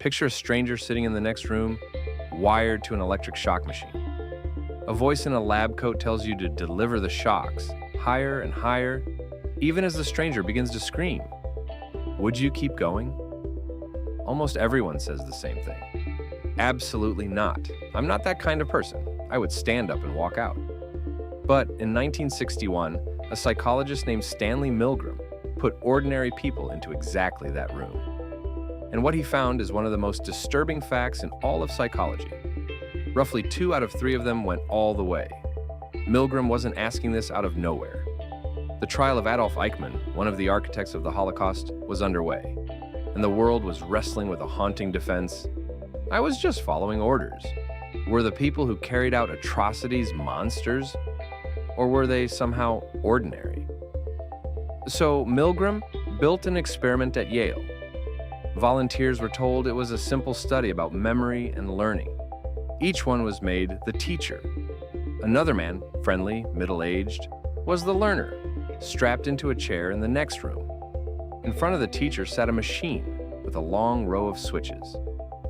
Picture a stranger sitting in the next room, wired to an electric shock machine. A voice in a lab coat tells you to deliver the shocks, higher and higher, even as the stranger begins to scream. Would you keep going? Almost everyone says the same thing. Absolutely not. I'm not that kind of person. I would stand up and walk out. But in 1961, a psychologist named Stanley Milgram put ordinary people into exactly that room. And what he found is one of the most disturbing facts in all of psychology. Roughly 2 out of 3 of them went all the way. Milgram wasn't asking this out of nowhere. The trial of Adolf Eichmann, one of the architects of the Holocaust, was underway, and the world was wrestling with a haunting defense. I was just following orders. Were the people who carried out atrocities monsters, or were they somehow ordinary? So Milgram built an experiment at Yale. Volunteers were told it was a simple study about memory and learning. Each one was made the teacher. Another man, friendly, middle-aged, was the learner, strapped into a chair in the next room. In front of the teacher sat a machine with a long row of switches,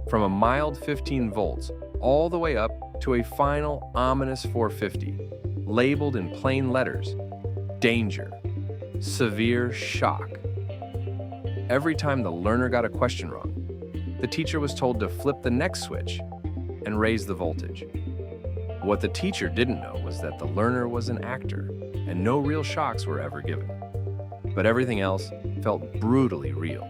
from a mild 15 volts all the way up to a final ominous 450, labeled in plain letters, danger, severe shock. Every time the learner got a question wrong, the teacher was told to flip the next switch and raise the voltage. What the teacher didn't know was that the learner was an actor and no real shocks were ever given. But everything else felt brutally real.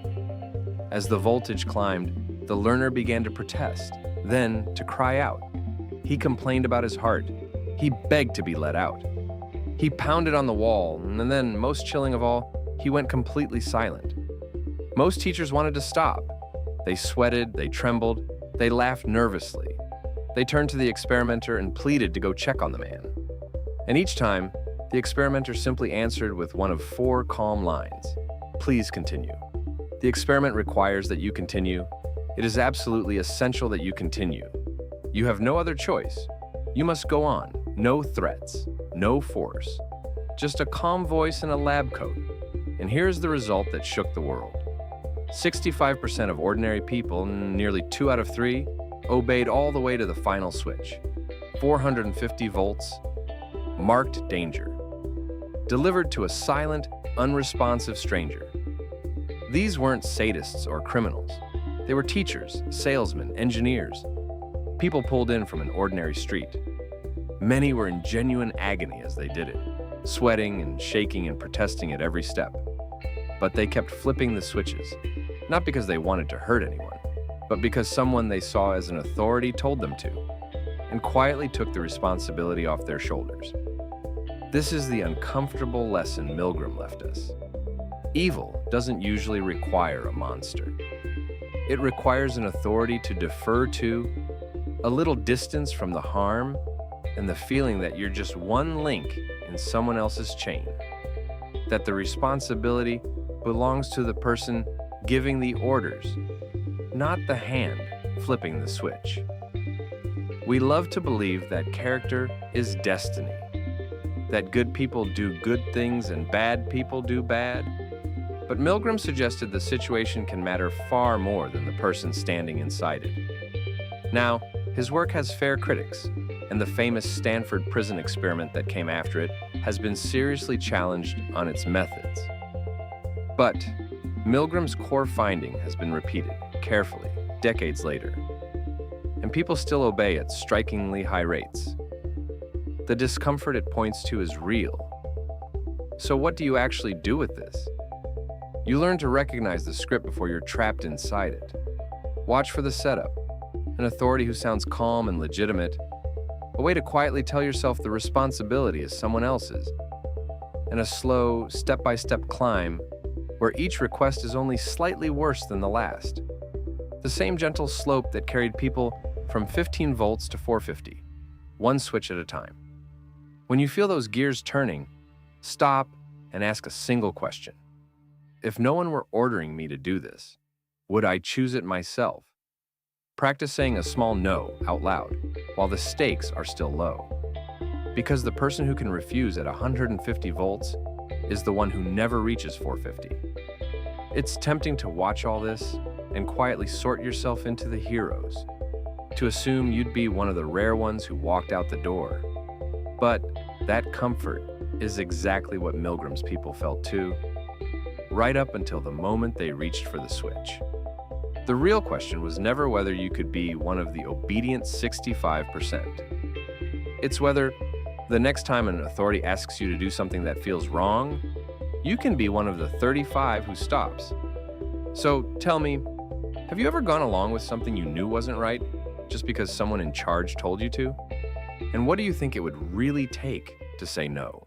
As the voltage climbed, the learner began to protest, then to cry out. He complained about his heart. He begged to be let out. He pounded on the wall, and then, most chilling of all, he went completely silent. Most teachers wanted to stop. They sweated, they trembled, they laughed nervously. They turned to the experimenter and pleaded to go check on the man. And each time, the experimenter simply answered with one of 4 calm lines. Please continue. The experiment requires that you continue. It is absolutely essential that you continue. You have no other choice. You must go on. No threats, no force. Just a calm voice and a lab coat. And here's the result that shook the world. 65% of ordinary people, nearly 2 out of 3, obeyed all the way to the final switch. 450 volts, marked danger. Delivered to a silent, unresponsive stranger. These weren't sadists or criminals. They were teachers, salesmen, engineers. People pulled in from an ordinary street. Many were in genuine agony as they did it, sweating and shaking and protesting at every step. But they kept flipping the switches, not because they wanted to hurt anyone, but because someone they saw as an authority told them to, and quietly took the responsibility off their shoulders. This is the uncomfortable lesson Milgram left us. Evil doesn't usually require a monster. It requires an authority to defer to, a little distance from the harm, and the feeling that you're just one link in someone else's chain. That the responsibility belongs to the person giving the orders, not the hand flipping the switch. We love to believe that character is destiny, that good people do good things and bad people do bad. But Milgram suggested the situation can matter far more than the person standing inside it. Now, his work has fair critics, and the famous Stanford prison experiment that came after it has been seriously challenged on its methods. But Milgram's core finding has been repeated carefully decades later, and people still obey at strikingly high rates. The discomfort it points to is real. So what do you actually do with this? You learn to recognize the script before you're trapped inside it. Watch for the setup, an authority who sounds calm and legitimate, a way to quietly tell yourself the responsibility is someone else's, and a slow, step-by-step climb where each request is only slightly worse than the last. The same gentle slope that carried people from 15 volts to 450, one switch at a time. When you feel those gears turning, stop and ask a single question. If no one were ordering me to do this, would I choose it myself? Practice saying a small no out loud while the stakes are still low. Because the person who can refuse at 150 volts is the one who never reaches 450. It's tempting to watch all this and quietly sort yourself into the heroes, to assume you'd be one of the rare ones who walked out the door. But that comfort is exactly what Milgram's people felt too, right up until the moment they reached for the switch. The real question was never whether you could be one of the obedient 65%. It's whether, the next time an authority asks you to do something that feels wrong, you can be one of the 35 who stops. So tell me, have you ever gone along with something you knew wasn't right just because someone in charge told you to? And what do you think it would really take to say no?